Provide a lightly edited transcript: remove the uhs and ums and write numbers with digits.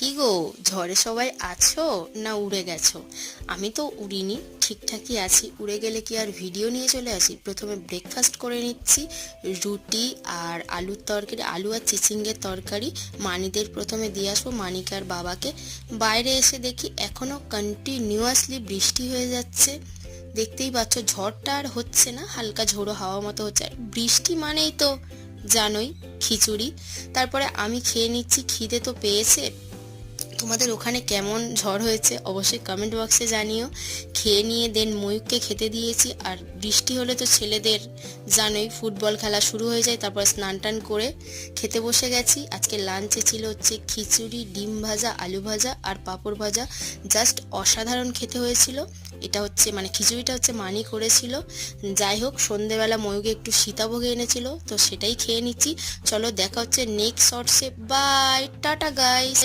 কি গো, ঝড়ে সবাই আছো না উড়ে গেছো? আমি তো উড়িনি, ঠিকঠাকই আছি। উড়ে গেলে কি আর ভিডিও নিয়ে চলে আসি? প্রথমে ব্রেকফাস্ট করে নিচ্ছি, রুটি আর আলুর তরকারি, আলু আর চিচিঙ্গের তরকারি। মানিদের প্রথমে দিয়ে আসবো, মানিক আর বাবাকে। বাইরে এসে দেখি এখনো কন্টিনিউয়াসলি বৃষ্টি হয়ে যাচ্ছে। দেখতেই পাচ্ছ, ঝড়টা আর হচ্ছে না, হালকা ঝোড়ো হাওয়া মতো হচ্ছে। আর বৃষ্টি মানেই তো জানোই খিচুড়ি। তারপরে আমি খেয়ে নিচ্ছি, খিদে তো পেয়েছে। তোমাদের ওখানে কেমন ঝড় হয়েছে অবশ্যই কমেন্ট বক্সে জানিও। খেয়ে নিয়ে দেন ময়ূককে খেতে দিয়েছি। আর বৃষ্টি হলে তো ছেলেদের জানোই ফুটবল খেলা শুরু হয়ে যায়, তারপর স্নান টান করে খেতে বসে গেছি। আজকে লাঞ্চে ছিল হচ্ছে খিচুড়ি, ডিম ভাজা, আলু ভাজা আর পাঁপড় ভাজা। জাস্ট অসাধারণ খেতে হয়েছিল। এটা হচ্ছে মানে খিচুড়িটা হচ্ছে মানি করেছিল। যাই হোক, সন্ধেবেলা ময়ূকে একটু সীতাভোগ এনেছিল, তো সেটাই খেয়ে নিচ্ছি। চলো দেখা হচ্ছে নেক্সট শর্টসে। Bye, tata guys.